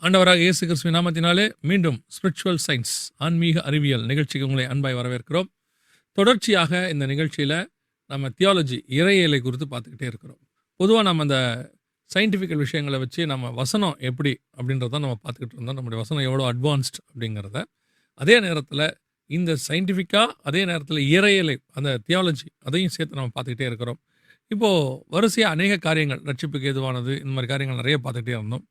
ஆண்டவராக இயேசு கிறிஸ்துவின் நாமத்தினாலே மீண்டும் ஸ்பிரிச்சுவல் சயின்ஸ் ஆன்மீக அறிவியல் நிகழ்ச்சிக்கு உங்களை அன்பாய் வரவேற்கிறோம். தொடர்ச்சியாக இந்த நிகழ்ச்சியில் நம்ம தியாலஜி இறையியலை குறித்து பார்த்துக்கிட்டே இருக்கிறோம். பொதுவாக நம்ம அந்த சயின்டிஃபிக்கல் விஷயங்களை வச்சு நம்ம வசனம் எப்படி அப்படின்றத நம்ம பார்த்துக்கிட்டு இருந்தோம். நம்முடைய வசனம் எவ்வளோ அட்வான்ஸ்ட் அப்படிங்கிறத. அதே நேரத்தில் இந்த சயின்டிஃபிக்காக அதே நேரத்தில் இறையியலை அந்த தியாலஜி அதையும் சேர்த்து நம்ம பார்த்துக்கிட்டே இருக்கிறோம். இப்போது வரிசையாக அநேக காரியங்கள் ரட்சிப்புக்கு எதுவானது இந்த மாதிரி காரியங்கள் நிறைய பார்த்துக்கிட்டே இருந்தோம்.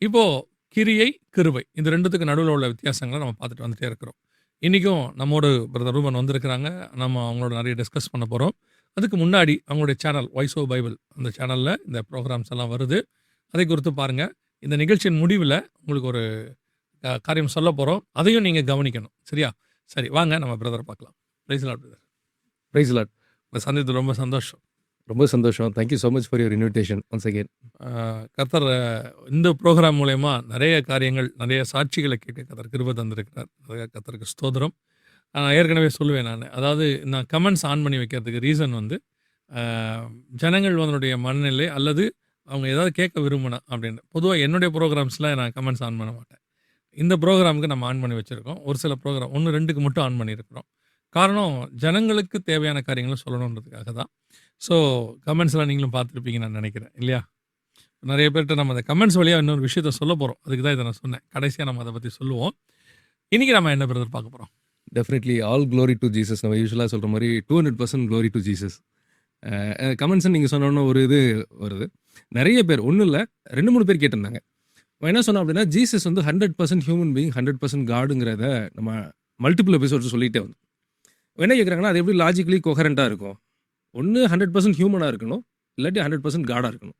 இப்போது கிரியை கிருபை இந்த ரெண்டுத்துக்கு நடுவில் உள்ள வித்தியாசங்களை நம்ம பார்த்துட்டு வந்துட்டே இருக்கிறோம். இன்றைக்கும் நம்மோடு பிரதர் ரூபன் வந்திருக்கிறாங்க. நம்ம அவங்களோட நிறைய டிஸ்கஸ் பண்ண போகிறோம். அதுக்கு முன்னாடி அவங்களுடைய சேனல் வாய்ஸ் ஆஃப் பைபிள் அந்த சேனலில் இந்த ப்ரோக்ராம்ஸ் எல்லாம் வருது. அதை குறித்து பாருங்கள். இந்த நிகழ்ச்சியின் முடிவில் உங்களுக்கு ஒரு காரியம் சொல்ல போகிறோம். அதையும் நீங்கள் கவனிக்கணும். சரியா? சரி, வாங்க நம்ம பிரதரை பார்க்கலாம். Praise lord brother. Praise lord. சந்தித்து ரொம்ப சந்தோஷம். ரொம்ப சந்தோஷம். Thank you so much for your invitation once again. கர்த்தர் இந்த ப்ரோக்ராம் மூலயமா நிறைய காரியங்கள் நிறைய சாட்சிகளை கேட்க கர்த்தர் கிருபை தந்திருக்கிறார். கர்த்தருக்கு ஸ்தோத்திரம். ஏற்கனவே சொல்லுவேன் அதாவது நான் கமெண்ட்ஸ் ஆன் பண்ணி வைக்கிறதுக்கு ரீசன் ஜனங்கள் அதனுடைய மனநிலை அல்லது அவங்க ஏதாவது கேட்க விரும்பினா அப்படின்னு. பொதுவாக என்னுடைய ப்ரோக்ராம்ஸில் நான் கமெண்ட்ஸ் ஆன் பண்ண மாட்டேன். இந்த ப்ரோக்ராமுக்கு நம்ம ஆன் பண்ணி வச்சுருக்கோம். ஒரு சில ப்ரோக்ராம் 1-2க்கு மட்டும் ஆன் பண்ணியிருக்கிறோம். காரணம் ஜனங்களுக்கு தேவையான காரியங்களை சொல்லணுன்றதுக்காக தான். ஸோ கமெண்ட்ஸ்லாம் நீங்களும் பார்த்துருப்பீங்க நான் நினைக்கிறேன், இல்லையா? நிறைய பேர்கிட்ட நம்ம அந்த கமெண்ட்ஸ் வழியாக இன்னொரு விஷயத்த சொல்ல போகிறோம். அதுக்கு தான் இதை நான் சொன்னேன். கடைசியாக நம்ம அதை பற்றி சொல்லுவோம். இன்றைக்கி நம்ம என்ன பிரதர் பார்க்க போகிறோம்? Definitely all glory to Jesus. நம்ம யூஸ்வலாக சொல்கிற மாதிரி 200% க்ளோரி டு ஜீசஸ். கமெண்ட்ஸ் நீங்கள் சொன்னோன்னு ஒரு இது வருது. நிறைய பேர் ஒன்றும் இல்லை 2-3 பேர் கேட்டிருந்தாங்க. என்ன சொன்னோம் அப்படின்னா, ஜீசஸ் 100% ஹியூமன் பீயிங் 100% காடுங்கிறத நம்ம மல்டிபிள் எபிசோட்ஸ் சொல்லிகிட்டே வந்தோம். என்ன கேட்குறாங்கன்னா, அது எப்படி லாஜிக்கலி கொஹரண்ட்டாக இருக்கும்? ஒன்று 100% ஹியூமனாக இருக்கணும், இல்லாட்டி 100% காடாக இருக்கணும்.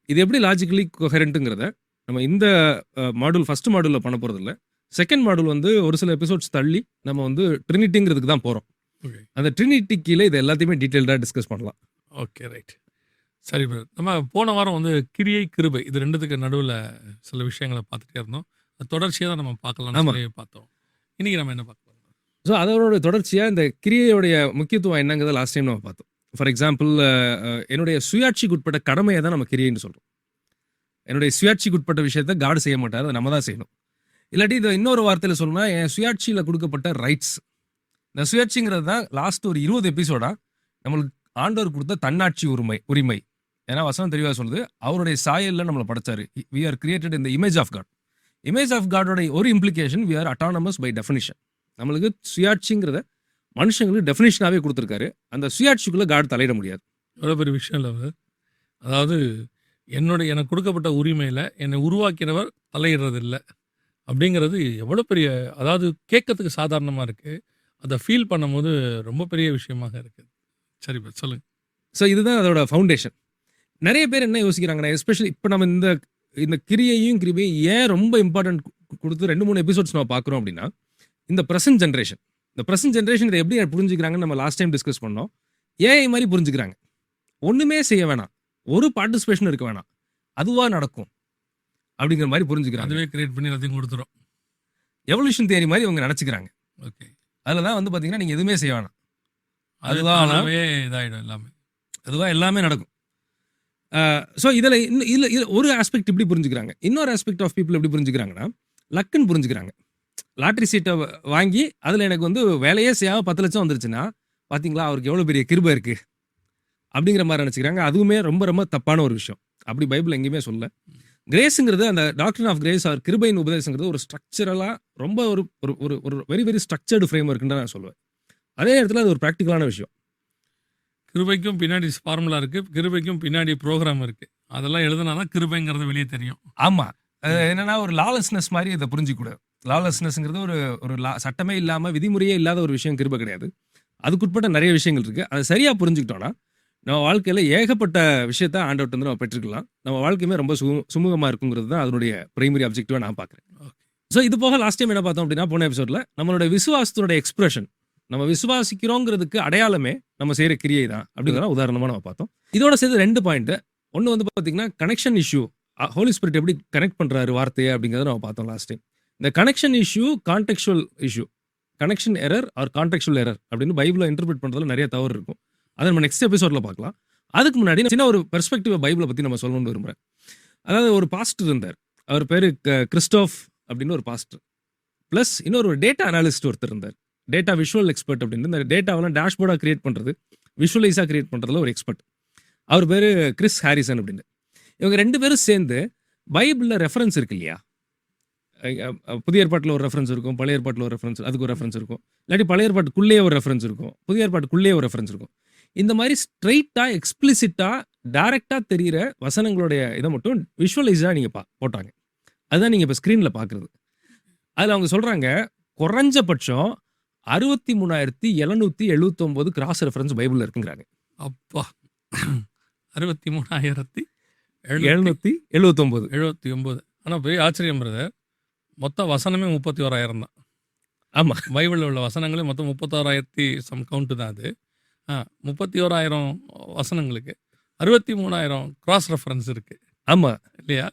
இது எப்படி லாஜிக்கலி கொஹரண்ட்டுங்கிறத நம்ம இந்த ஃபஸ்ட் மாடூலில் பண்ண போகிறதில்ல. செகண்ட் மாடூல் ஒரு சில எபிசோட்ஸ் தள்ளி நம்ம ட்ரினிட்டிங்கிறதுக்கு தான் போகிறோம். அந்த ட்ரினிட்டி கீழே இது எல்லாத்தையுமே டீட்டெயில்டாக டிஸ்கஸ் பண்ணலாம். Okay, right. சரி பிரதர். நம்ம போன வாரம் கிரியை கிருபை இது ரெண்டுத்துக்கு நடுவில் சில விஷயங்களை பார்த்துட்டே இருந்தோம். அது தொடர்ச்சியாக தான் நம்ம பார்க்கலாம் பார்த்தோம். இன்றைக்கி நம்ம என்ன பார்க்கலாம்? ஸோ அதோட தொடர்ச்சியாக இந்த கிரியையோடைய முக்கியத்துவம் என்னங்கிறத லாஸ்ட் டைம் நம்ம பார்த்தோம். ஃபார் எக்ஸாம்பிள், என்னுடைய சுயாட்சிக்கு உட்பட்ட கடமையை தான் நம்ம கிரியைன்னு சொல்கிறோம். என்னுடைய சுயாட்சிக்கு உட்பட்ட விஷயத்த காடு செய்ய மாட்டார், அதை நம்ம தான் செய்யணும். இல்லாட்டி இதை இன்னொரு வார்த்தையில் சொல்லணும்னா, என் சுயாட்சியில் கொடுக்கப்பட்ட ரைட்ஸ். இந்த சுயாட்சிங்கிறது தான் லாஸ்ட் ஒரு 20 எபிசோடாக நம்மளுக்கு ஆண்டவர் கொடுத்த தன்னாட்சி உரிமை. ஏன்னா வசனம் தெளிவாக சொல்லுது, அவருடைய சாயலில் நம்மளை படைச்சாரு. We are created in the image of God. Image of காடோட ஒரு implication, we are autonomous by definition. நம்மளுக்கு சுயாட்சிங்கிறத மனுஷங்களுக்கு டெஃபினிஷனாகவே கொடுத்துருக்காரு. அந்த சுயாட்சிக்குள்ளே காடு தலையிட முடியாது. எவ்வளோ பெரிய விஷயம் இல்லை? அதாவது எனக்கு கொடுக்கப்பட்ட உரிமையில் என்னை உருவாக்கினவர் தலையிடுறது இல்லை அப்படிங்கிறது எவ்வளோ பெரிய, அதாவது கேட்கறதுக்கு சாதாரணமாக இருக்குது. அதை ஃபீல் பண்ணும்போது ரொம்ப பெரிய விஷயமாக இருக்குது. சரி சொல்லுங்கள். ஸோ இதுதான் அதோட ஃபவுண்டேஷன். நிறைய பேர் என்ன யோசிக்கிறாங்கன்னா, எஸ்பெஷலி இப்போ நம்ம இந்த கிரியையும் ஏன் ரொம்ப இம்பார்ட்டன்ட் கொடுத்து 2-3 எபிசோட்ஸ் நம்ம பார்க்குறோம் அப்படின்னா, இந்த ப்ரெசன்ட் ஜென்ரேஷன் இதை எப்படி புரிஞ்சுக்கிறாங்கன்னு நம்ம லாஸ்ட் டைம் டிஸ்கஸ் பண்ணோம். ஏஐ மாதிரி புரிஞ்சுக்கிறாங்க. ஒன்றுமே செய்ய வேணாம், ஒரு பார்ட்டிசிபேஷன் இருக்க வேணாம், அதுவாக நடக்கும் அப்படிங்கிற மாதிரி புரிஞ்சுக்கிறாங்க. அதுவே கிரியேட் பண்ணி எல்லாத்தையும் கொடுத்துரும். எவல்யூஷன் தியரி மாதிரி அவங்க நினச்சிக்கிறாங்க. ஓகே, அதில் தான் பார்த்தீங்கன்னா நீங்கள் எதுவுமே செய்ய வேணாம், அதுவாகவே இதாகிடும், அதுவாக எல்லாமே நடக்கும். ஸோ இதில் ஒரு ஆஸ்பெக்ட் இப்படி புரிஞ்சுக்கிறாங்க. இன்னொரு ஆஸ்பெக்ட் ஆஃப் பீப்புள் எப்படி புரிஞ்சுக்கிறாங்கன்னா, லக்குன்னு புரிஞ்சுக்கிறாங்க. லாட்ரி சீட்டை வாங்கி அதில் எனக்கு வேலையே செய்யாமல் 10 லட்சம் வந்துருச்சுன்னா, பார்த்தீங்களா அவருக்கு எவ்வளோ பெரிய கிருபை இருக்குது அப்படிங்கிற மாதிரி நினச்சிக்கிறாங்க. அதுவுமே ரொம்ப ரொம்ப தப்பான ஒரு விஷயம். அப்படி பைபிள் எங்கேயுமே சொல்ல. கிரேஸுங்கிறது, அந்த டாக்டர் ஆஃப் கிரேஸ் ஆர் கிருபையின் உபதேசங்கிறது ஒரு ஸ்ட்ரக்சரலாக ரொம்ப ஒரு வெரி வெரி ஸ்ட்ரக்சர்டு ஃப்ரேம் ஒர்க்குன்னு நான் சொல்லுவேன். அதே நேரத்தில் அது ஒரு ப்ராக்டிக்கலான விஷயம். கிருபைக்கும் பின்னாடி ஃபார்முலா இருக்குது, கிருபைக்கும் பின்னாடி ப்ரோக்ராம் இருக்குது. அதெல்லாம் எழுதுனா தான் கிருபைங்கிறது வெளியே தெரியும். ஆமாம், என்னென்னா ஒரு லாலெஸ்னஸ் மாதிரி இதை புரிஞ்சிக்கூடாது. லாலெஸ்னஸ்ங்கிறது ஒரு சட்டமே இல்லாமல் விதிமுறையே இல்லாத ஒரு விஷயம் கிருபை கிடையாது. அதுக்குட்பட்ட நிறைய விஷயங்கள் இருக்குது. அதை சரியாக புரிஞ்சுக்கிட்டோன்னா நம்ம வாழ்க்கையில் ஏகப்பட்ட விஷயத்த ஆண்டவர்கிட்ட நம்ம பெற்றுக்கலாம். நம்ம வாழ்க்கையுமே ரொம்ப சுமூகமாக இருக்குங்கிறது தான் அதனுடைய பிரைமரி அப்ஜெக்டிவாக நான் பார்க்குறேன். ஸோ இது போக லாஸ்ட் டைம் என்ன பார்த்தோம் அப்படின்னா, போன எபிசோடில் நம்மளுடைய விசுவாசத்தோட எக்ஸ்பிரஷன், நம்ம விசுவாசிக்கிறோங்கிறதுக்கு அடையாளமே நம்ம செய்கிற கிரியை தான் அப்படிங்கிறத உதாரணமாக நம்ம பார்த்தோம். இதோட சேர்த்து 2 பாயிண்ட். ஒன்று பார்த்தீங்கன்னா கனெக்ஷன் இஷ்யூ. ஹோலி ஸ்பிரிட் எப்படி கனெக்ட் பண்ணுறாரு வார்த்தையை அப்படிங்கிறத நம்ம பார்த்தோம் லாஸ்ட் டைம். இந்த connection issue, contextual issue, connection error R contextual error அப்படின்னு பைபிளை இன்டர்பிரேட் பண்ணுறதுல நிறைய தவறு இருக்கும். அதை நம்ம நெக்ஸ்ட் எபிசோடில் பார்க்கலாம். அதுக்கு முன்னாடி சின்ன ஒரு பெர்ஸ்பெக்டிவ் பைபிளை பற்றி நம்ம சொல்லணும்னு விரும்புகிறேன். அதாவது ஒரு பாஸ்டர் இருந்தார். அவர் பேரு கிறிஸ்டோஃப் அப்படின்னு ஒரு பாஸ்டர். ப்ளஸ் இன்னொரு டேட்டா அனாலிஸ்ட் ஒருத்தர் இருந்தார். டேட்டா விஷுவல் எக்ஸ்பர்ட் அப்படின்னு இந்த டேட்டாவெல்லாம் டேஷ்போர்டாக கிரியேட் பண்ணுறது, விஷுவலைஸாக கிரியேட் பண்ணுறதுல ஒரு எக்ஸ்பர்ட். அவர் பேர் கிறிஸ் ஹாரிசன் அப்படின்னு. இவங்க 2 பேரும் சேர்ந்து பைபிளில் ரெஃபரன்ஸ் இருக்கு இல்லையா, புதிய ஏற்பாட்டில் ஒரு ரெஃபரன்ஸ் இருக்கும், பழைய ஏற்பாட்டில் ஒரு ரெஃபரன்ஸ், அதுக்கு ஒரு ரெஃபரன்ஸ் இருக்கும், இல்லாட்டி பழைய ஏற்பாட்டுக்குள்ளேயே ஒரு ரெஃபரன்ஸ் இருக்கும், புதிய ஏற்பாட்டுக்குள்ளேயே ஒரு ரெஃபரன்ஸ் இருக்கும். இந்த மாதிரி ஸ்ட்ரைட்டாக எக்ஸ்பிளிசிட்டாக டைரெக்டாக தெரிகிற வசனங்களுடைய இதை மட்டும் விஷுவலைஸாக நீங்கள் போட்டாங்க. அதுதான் நீங்கள் இப்போ ஸ்க்ரீனில் பார்க்குறது. அதில் அவங்க சொல்கிறாங்க குறைஞ்சபட்சம் 63,779 கிராஸ் ரெஃபரன்ஸ் பைபிளில் இருக்குங்கிறாங்க. அப்பா 63,779. 779. ஆனால் பெரிய ஆச்சரியம் பிரதர், மொத்த வசனமே 31,000 தான். ஆமாம், பைபிளில் உள்ள வசனங்களே மொத்தம் 36,000 சம் கவுண்ட்டு தான் அது. 31,000 வசனங்களுக்கு 63,000 கிராஸ் ரெஃபரன்ஸ் இருக்குது ஆமாம் இல்லையா?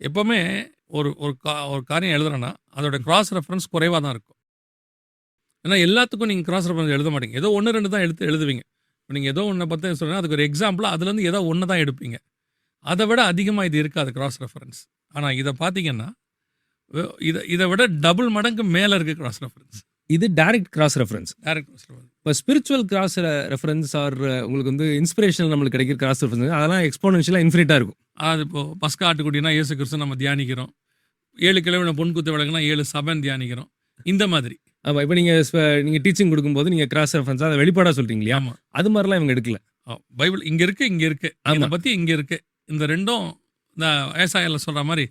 எப்போவுமே ஒரு ஒரு காரியம் எழுதுறேன்னா அதோட கிராஸ் ரெஃபரன்ஸ் குறைவாக தான் இருக்கும். ஏன்னா எல்லாத்துக்கும் நீங்கள் கிராஸ் ரெஃபரன்ஸ் எழுத மாட்டீங்க, ஏதோ 1-2 தான் எழுதுவீங்க. இப்போ நீங்கள் ஏதோ ஒன்றை பற்றி சொல்கிறீங்கன்னா அதுக்கு ஒரு எக்ஸாம்பிளாக அதுலேருந்து ஏதோ ஒன்று தான் எடுப்பீங்க. அதை விட அதிகமாக இது இருக்காது கிராஸ் ரெஃபரன்ஸ். ஆனால் இதை பார்த்தீங்கன்னா இதை விட டபுள் மடங்கு மேலே இருக்குது கிராஸ் ரெஃபரன்ஸ். இது direct cross reference. Direct cross reference. இப்போ ஸ்பிரிச்சுவல் கிராஸ் ரெஃபரன்ஸ் ஆர் உங்களுக்கு வந்து இன்ஸ்பிரேஷன் நம்மளுக்கு கிடைக்கிற கிராஸ் ரெஃபரன்ஸ் அதெல்லாம் எக்ஸ்போனென்ஷியலாக இன்ஃபினிட்டாக இருக்கும். அது இப்போ பஸ்கா ஆட்டுக்குட்டினா இயேசு கிறிஸ்து நம்ம தியானிக்கிறோம், 7 கிழமை பொன் குத்து விளக்குனா 7 சபன் தியானிக்கிறோம், இந்த மாதிரி. ஆமாம், இப்போ நீங்கள் டீச்சிங் கொடுக்கும்போது நீங்கள் கிராஸ் ரெஃபரன்ஸ் அதை வெளிப்பாடாக சொல்கிறீங்க இல்லையா? ஆமாம், அது மாதிரிலாம் இவங்க எடுக்கல. பைபிள் இங்கே இருக்குது அதை பற்றி இங்கே இருக்குது, இந்த ரெண்டும் இந்த ஏசாயால சொல்கிற மாதிரி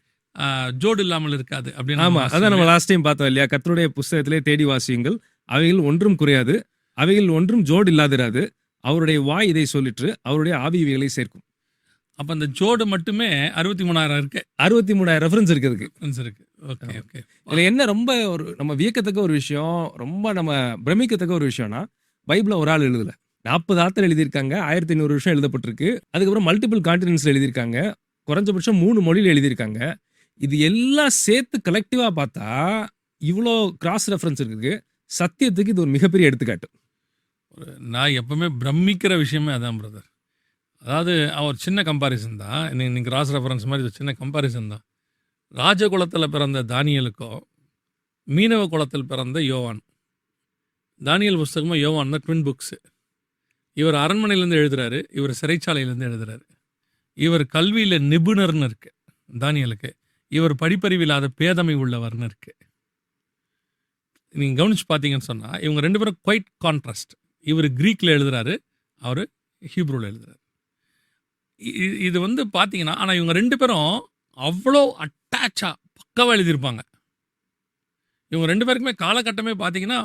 ஜோடு இல்லாமல் இருக்காது அப்படின்னு. ஆமாம், அதான் நம்ம லாஸ்ட் டைம் பார்த்தோம் இல்லையா, கர்த்தருடைய புஸ்தகத்திலே தேடி வாசியுங்கள், அவைகள் ஒன்றும் குறையாது, அவைகள் ஒன்றும் ஜோடு இல்லாதிராது, அவருடைய வாய் இதை சொல்லிட்டு அவருடைய ஆவி இவைகளை சேர்க்கும். அப்போ அந்த ஜோடு மட்டுமே 63,000 இருக்கு. 63,000 ரெஃபரன்ஸ் இருக்கிறதுக்கு இருக்கு. Okay okay. இதில் என்ன ரொம்ப ஒரு நம்ம வியக்கத்தக்க ஒரு விஷயம், ரொம்ப நம்ம பிரமிக்கத்தக்க ஒரு விஷயம்னா, பைபிளை ஒரு ஆள் எழுதலை, 40 ஆத்தர் எழுதியிருக்காங்க, 1500 வருஷம் எழுதப்பட்டிருக்கு, அதுக்கப்புறம் மல்டிபிள் கான்டினென்ட்ஸில் எழுதியிருக்காங்க, குறைஞ்சபட்சம் 3 மொழியில் எழுதியிருக்காங்க. இது எல்லாம் சேர்த்து கலெக்டிவாக பார்த்தா இவ்வளோ கிராஸ் ரெஃபரன்ஸ் இருக்குது. சத்தியத்துக்கு இது ஒரு மிகப்பெரிய எடுத்துக்காட்டு. நான் எப்பவுமே பிரமிக்கிற விஷயமே அதான் பிரதர். அதாவது ஒரு சின்ன கம்பாரிசன் தான், நீங்கள் கிராஸ் ரெஃபரன்ஸ் மாதிரி ஒரு சின்ன கம்பாரிசன் தான். ராஜகுலத்தில் பிறந்த தானியலுக்கும் மீனவ குலத்தில் பிறந்த யோவான், தானியல் புஸ்தகமும் யோவான் தான் ட்வின் புக்ஸு. இவர் அரண்மனையிலேருந்து எழுதுறாரு, இவர் சிறைச்சாலையிலேருந்து எழுதுறாரு. இவர் கல்வியில் நிபுணர்னு இருக்கு தானியலுக்கு, இவர் படிப்பறிவில்லாத பேதமை உள்ளவர்னு இருக்கு. நீங்கள் கவனிச்சு பார்த்தீங்கன்னு சொன்னால் இவங்க 2 பேரும் குவைட் கான்ட்ராஸ்ட். இவர் க்ரீக்கில் எழுதுறாரு, அவர் ஹீப்ரூவில் எழுதுறாரு. இது வந்து பார்த்தீங்கன்னா, ஆனால் இவங்க 2 பேரும் அவ்வளோ அட்டாச்சாக பக்காவாக எழுதியிருப்பாங்க. இவங்க 2 பேருக்குமே காலகட்டமே பார்த்தீங்கன்னா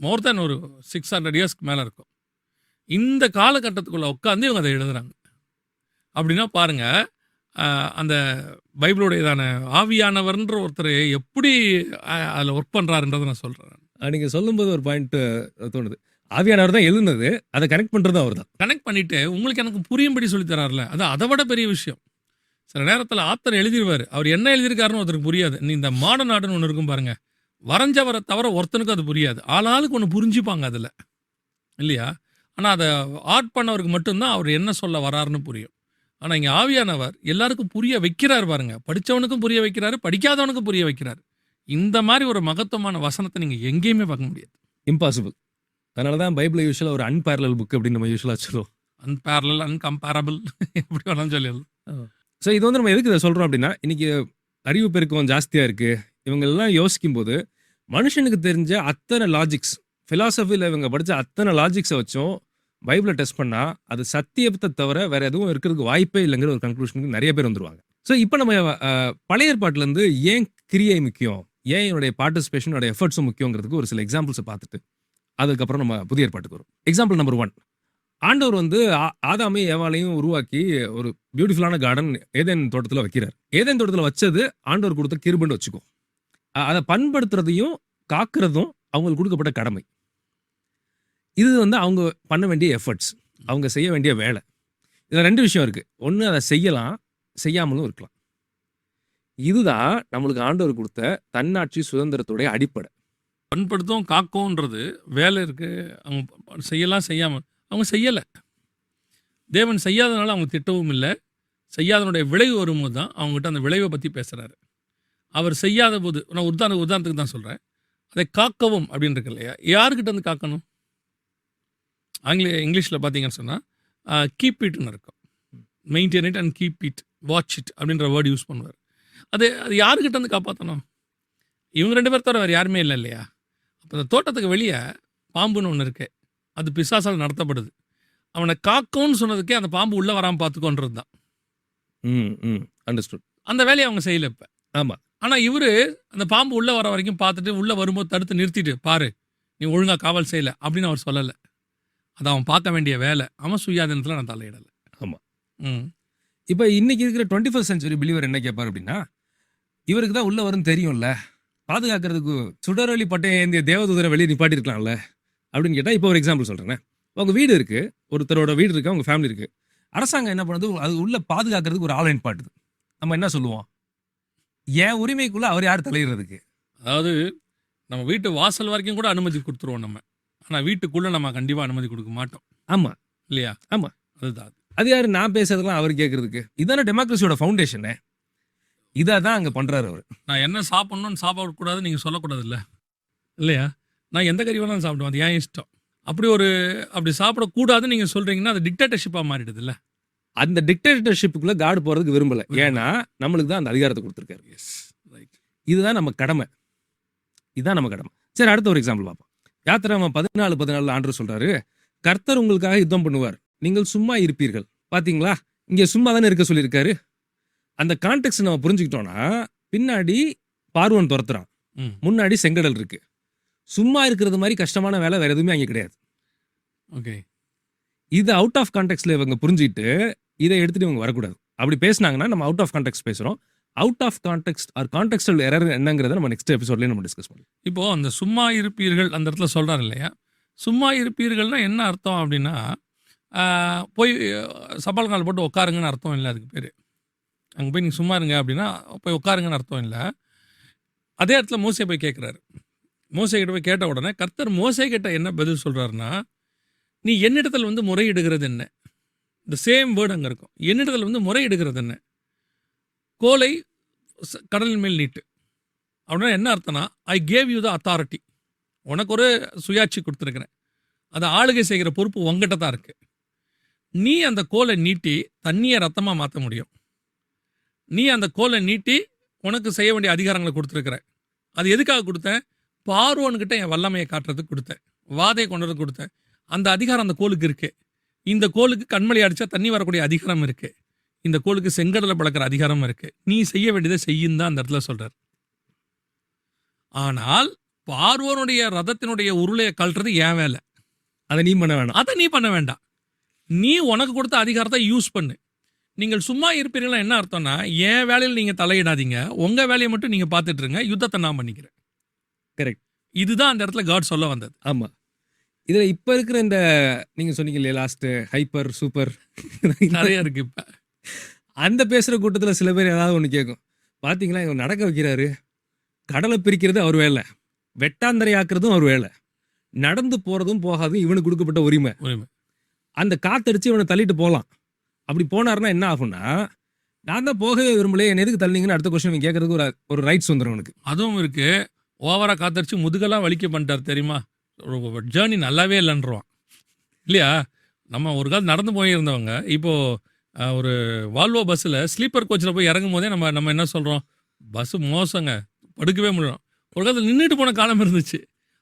மோர் தேன் ஒரு 600 இயர்ஸ்க்கு மேலே இருக்கும். இந்த காலகட்டத்துக்குள்ளே உட்காந்து இவங்க அதை எழுதுறாங்க. அப்படின்னா பாருங்கள், அந்த பைபிளுடையதான ஆவியானவர்ன்ற ஒருத்தர் எப்படி அதில் ஒர்க் பண்ணுறாருன்றதை நான் சொல்கிறேன். நீங்கள் சொல்லும்போது ஒரு பாயிண்ட் தோணுது, ஆவியானவர் தான் எழுதுனது, அதை கனெக்ட் பண்ணுறது அவர் தான். கனெக்ட் பண்ணிவிட்டு உங்களுக்கு எனக்கு புரியும்படி சொல்லித்தராருல, அது அதை விட பெரிய விஷயம். சில நேரத்தில் ஆத்தர் எழுதிடுவார், அவர் என்ன எழுதியிருக்காருன்னு ஒருத்தருக்கு புரியாது. நீ இந்த மாடர்ன் ஆர்ட்னு ஒன்று இருக்கும் பாருங்கள், வரைஞ்சவரை தவிர ஒருத்தனுக்கும் அது புரியாது. ஆளாளுக்கு ஒன்று புரிஞ்சுப்பாங்க அதில் இல்லையா? ஆனால் அதை ஆர்ட் பண்ணவருக்கு மட்டும்தான் அவர் என்ன சொல்ல வராருன்னு புரியும். ஆனால் இங்கே ஆவியானவர் எல்லாருக்கும் புரிய வைக்கிறார் பாருங்க, படித்தவனுக்கும் புரிய வைக்கிறாரு, படிக்காதவனுக்கும் புரிய வைக்கிறார். இந்த மாதிரி ஒரு மகத்துவமான வசனத்தை நீங்கள் எங்கேயுமே பார்க்க முடியாது, இம்பாசிபிள். அதனால தான் பைபிள் யூஸ்வலாக ஒரு அன்பேரலல் புக் அப்படின்னு நம்ம யூஸ்வலாக சொல்லுவோம். அன்பேரலல், அன்கம்பேரபிள், எப்படி வேணாலும் சொல்லலாம். ஸோ இது வந்து நம்ம எதுக்கு இதை சொல்கிறோம் அப்படின்னா, இன்றைக்கி அறிவு பெருக்கம் ஜாஸ்தியாக இருக்குது. இவங்கெல்லாம் யோசிக்கும்போது மனுஷனுக்கு தெரிஞ்ச அத்தனை லாஜிக்ஸ், ஃபிலாசபியில் இவங்க படித்த அத்தனை லாஜிக்ஸை வச்சும் பைபிளை டெஸ்ட் பண்ணால் அது சத்தியத்தை தவிர வேறு எதுவும் இருக்கிறதுக்கு வாய்ப்பே இல்லைங்கிற ஒரு கன்க்ளூஷனுக்கு நிறைய பேர் வந்துருவாங்க. ஸோ இப்போ நம்ம பழைய ஏற்பாட்டிலேருந்து ஏன் கிரியை முக்கியம், ஏன் என்னுடைய பார்ட்டிசிபேஷன், என்னோட எஃபர்ட்ஸும் முக்கியங்கிறதுக்கு ஒரு சில எக்ஸாம்பிள்ஸை பார்த்துட்டு அதுக்கப்புறம் நம்ம புதிய ஏற்பாட்டுக்கு வரும். எக்ஸாம்பிள் நம்பர் 1, ஆண்டவர் வந்து ஆதாமையும் ஏவாளையும் உருவாக்கி ஒரு பியூட்டிஃபுல்லான கார்டன் ஏதேன் தோட்டத்தில் வைக்கிறார். ஏதேன் தோட்டத்தில் வச்சது ஆண்டவர் கொடுத்த கிருபைன்னு வச்சுக்கோ. அதை பண்படுத்துறதையும் காக்கிறதும் அவங்களுக்கு கொடுக்கப்பட்ட கடமை. இது வந்து அவங்க பண்ண வேண்டிய எஃபர்ட்ஸ், அவங்க செய்ய வேண்டிய வேலை. இதில் 2 விஷயம் இருக்குது. ஒன்று, அதை செய்யலாம், செய்யாமலும் இருக்கலாம். இதுதான் நம்மளுக்கு ஆண்டவர் கொடுத்த தன்னாட்சி சுதந்திரத்துடைய அடிப்படை. பண்படுத்தும் காக்கும்ன்றது வேலை இருக்குது. அவங்க செய்யலாம், செய்யாமல் அவங்க செய்யலை. தேவன் செய்யாதனால அவங்க திட்டவும் இல்லை. செய்யாதனுடைய விளைவு வரும்போது தான் அவங்ககிட்ட அந்த விளைவை பற்றி பேசுகிறாரு. அவர் செய்யாத போது நான் உதாரணத்துக்கு தான் சொல்கிறேன், அதை காக்கவும் அப்படின்னு இருக்கு இல்லையா, யாருக்கிட்ட வந்து காக்கணும்? இங்கிலீஷில் பார்த்தீங்கன்னு சொன்னால் கீப் இட்னு இருக்கும். Maintain it and keep it, watch it அப்படின்ற வேர்டு யூஸ் பண்ணுவார். அது யாருக்கிட்ட வந்து காப்பாற்றணும்? இவங்க 2 பேர் தவிர வேறு யாருமே இல்லை இல்லையா? அப்போ அந்த தோட்டத்துக்கு வெளியே பாம்புன்னு ஒன்று இருக்கு, அது பிசாசால் நடத்தப்படுது. அவனை காக்கும்னு சொன்னதுக்கே அந்த பாம்பு உள்ளே வராமல் பார்த்துக்கோன்றது தான். அண்டர்ஸ்டுட். அந்த வேலையை அவங்க செய்யலை இப்போ. ஆமாம். ஆனால் இவர் அந்த பாம்பு உள்ளே வர வரைக்கும் பார்த்துட்டு உள்ளே வரும்போது தடுத்து நிறுத்திட்டு, பாரு நீ ஒழுங்காக காவல் செய்யலை அப்படின்னு அவர் சொல்லலை. அது அவன் பார்க்க வேண்டிய வேலை. அவன் சுயாதீனத்தில் நான் தலையிடலை. ஆமாம். ம். இப்போ இன்னைக்கு இருக்கிற 21st செஞ்சுரி பிலீவர் என்ன கேட்பார் அப்படின்னா, இவருக்கு தான் உள்ள வரும்னு தெரியும்ல, பாதுகாக்கிறதுக்கு சுடரொளி பட்டையை ஏந்திய தேவதூதரை வெளியே நிப்பாட்டிருக்கலாம்ல அப்படின்னு கேட்டால், இப்போ ஒரு எக்ஸாம்பிள் சொல்கிறேன். உங்கள் வீடு இருக்குது, ஒருத்தரோட வீடு இருக்குது, உங்கள் ஃபேமிலி இருக்குது. அரசாங்கம் என்ன பண்ணுது, அது உள்ள பாதுகாக்கிறதுக்கு ஒரு ஆளை நிப்பாட்டுது. நம்ம என்ன சொல்லுவோம், என் உரிமைக்குள்ளே அவர் யார் தலையிடுறதுக்கு? அதாவது நம்ம வீட்டு வாசல் வரைக்கும் கூட அனுமதி கொடுத்துருவோம் நம்ம, ஆனால் வீட்டுக்குள்ளே நம்ம கண்டிப்பாக அனுமதி கொடுக்க மாட்டோம். ஆமாம் இல்லையா? ஆமாம். அதுதான். அது யார் நான் பேசுறதுலாம் அவர் கேட்கறதுக்கு? இதான டெமோக்ரஸியோட ஃபவுண்டேஷனு. இதை தான் அங்கே பண்ணுறாரு அவர். நான் என்ன சாப்பிட்ணுன்னு சாப்பிடக்கூடாது நீங்கள் சொல்லக்கூடாது இல்லை இல்லையா? நான் எந்த கறி வேணாலும் சாப்பிடுவேன், அது ஏன் இஷ்டம். அப்படி சாப்பிடக்கூடாதுன்னு நீங்கள் சொல்கிறீங்கன்னா அது டிக்டேட்டர்ஷிப்பாக மாறிடுது இல்லை? அந்த டிக்டேட்டர்ஷிப்புக்குள்ளே காடு போகிறதுக்கு விரும்பலை. ஏன்னா நம்மளுக்கு தான் அந்த அதிகாரத்தை கொடுத்துருக்காரு. Yes, right. இதுதான் நம்ம கடமை. இதுதான் நம்ம கடமை. சரி, அடுத்த ஒரு எக்ஸாம்பிள் பார்ப்போம். யாத்திராம 14 ஆண்டவர் சொல்றாரு, கர்த்தர் உங்களுக்காக யுத்தம் பண்ணுவார், நீங்கள் சும்மா இருப்பீர்கள். பாத்தீங்களா, இங்க சும்மா தானே இருக்க சொல்லியிருக்காரு. அந்த கான்டெக்ட் நம்ம புரிஞ்சுக்கிட்டோம்னா, பின்னாடி பார்வோன் துரத்துறான், முன்னாடி செங்கடல் இருக்கு. சும்மா இருக்கிறது மாதிரி கஷ்டமான வேலை வேற எதுவுமே அங்கே கிடையாது. ஓகே, இது அவுட் ஆஃப் கான்டெக்ட்ல இவங்க புரிஞ்சுக்கிட்டு இதை எடுத்துட்டு இவங்க வரக்கூடாது. அப்படி பேசினாங்கன்னா நம்ம அவுட் ஆஃப் கான்டெக்ட் பேசுறோம். Out of context or contextual error என்னங்கிறத நம்ம நெக்ஸ்ட் எபிசோட்லயே நம்ம டிஸ்கஸ் பண்ணுவோம். இப்போ அந்த சும்மா இருப்பீர்கள் அந்த இடத்துல சொல்றாரு இல்லையா, சும்மா இருப்பீர்கள்னா என்ன அர்த்தம் அப்படின்னா, போய் சபால் கால் போட்டு உட்காருங்கன்னு அர்த்தம் இல்லை. அதுக்கு பேர் அங்கே போய் நீங்கள் சும்மா இருங்க அப்படின்னா போய் உட்காருங்கன்னு அர்த்தம் இல்லை. அதே இடத்துல மோசே போய் கேட்குறாரு. மோசே கிட்ட போய் கேட்ட உடனே கர்த்தர் மோசே கிட்ட என்ன பதில் சொல்கிறாருன்னா, நீ என்னிடத்தில் வந்து முறையிடுகிறது என்ன? இந்த சேம் வேர்டு அங்கே இருக்கும். என்னிடத்தில் வந்து முறையிடுகிறது என்ன? கோலை கடலின் மேல் நீட்டு அப்படின்னா என்ன அர்த்தம்னா, I gave you the authority, உனக்கு ஒரு சுயாட்சி கொடுத்துருக்குறேன், அதை ஆளுகை செய்கிற பொறுப்பு உங்ககிட்ட தான் இருக்கு. நீ அந்த கோலை நீட்டி தண்ணியை ரத்தமாக மாற்ற முடியும். நீ அந்த கோலை நீட்டி உனக்கு செய்ய வேண்டிய அதிகாரங்களை கொடுத்துருக்குற. அது எதுக்காக கொடுத்தேன்? பார்வோன்கிட்ட என் வல்லமையை காட்டுறதுக்கு கொடுத்தேன், வாதையை கொண்டு வரது கொடுத்தேன். அந்த அதிகாரம் அந்த கோலுக்கு இருக்கு. இந்த கோலுக்கு கண்மலை அடித்தா தண்ணி வரக்கூடிய அதிகாரம் இருக்கு. இந்த கோலுக்கு செங்கடலை பழக்கிற அதிகாரம் இருக்கு. நீ செய்ய வேண்டியதை செய்யும் தான் அந்த இடத்துல சொல்றார். ஆனால் பார்வோனுடைய ரதத்தினுடைய உருளையை கழட்டுறது ஏன் வேலை. அதை நீ பண்ண வேண்டாம். அதை நீ பண்ண வேண்டாம். நீ உனக்கு கொடுத்த அதிகாரத்தை யூஸ் பண்ணு. நீங்கள் சும்மா இருப்பீர்களா என்ன அர்த்தம்னா, என் வேலையில் நீங்கள் தலையிடாதீங்க, உங்கள் வேலையை மட்டும் நீங்கள் பார்த்துட்டு இருங்க, யுத்தத்தை நான் பண்ணிக்கிறேன். கரெக்ட். இதுதான் அந்த இடத்துல காட் சொல்ல வந்தது. ஆமாம். இதில் இப்போ இருக்கிற இந்த நீங்கள் சொன்னீங்க இல்லையா லாஸ்ட்டு ஹைப்பர் சூப்பர் நிறைய இருக்கு. இப்போ அந்த பேசுகிற கூட்டத்தில் சில பேர் ஏதாவது ஒன்று கேட்கும், பார்த்தீங்களா இவன் நடக்க வைக்கிறாரு, கடலை பிரிக்கிறது அவர் வேலை, வெட்டாந்தரை ஆக்குறதும் அவர் வேலை, நடந்து போகிறதும் போகாதும் இவனுக்கு கொடுக்கப்பட்ட உரிமை. அந்த காத்தடிச்சு இவனை தள்ளிட்டு போகலாம். அப்படி போனார்னா என்ன ஆகும்னா, நான் தான் போகவே விரும்பலையே, என்ன எதுக்கு தள்ளிங்கன்னு அடுத்த கொஸ்டின் கேட்கறதுக்கு ஒரு ரைட்ஸ் வந்துடும் அவனுக்கு. அதுவும் இருக்கு. ஓவராக காத்தடிச்சு முதுகெல்லாம் வலிக்க பண்ணிட்டார் தெரியுமா, ஜேர்னி நல்லாவே இல்லைன்றான் இல்லையா. நம்ம ஒரு காலம் நடந்து போயிருந்தவங்க இப்போது ஒரு வால்வோ பஸ்ஸில் ஸ்லீப்பர் கோச்சில் போய் இறங்கும் போதே நம்ம என்ன சொல்கிறோம், பஸ்ஸு மோசங்க, படுக்கவே முடியும். ஒரு காலத்தில் நின்றுட்டு போன காலம் இருந்துச்சு.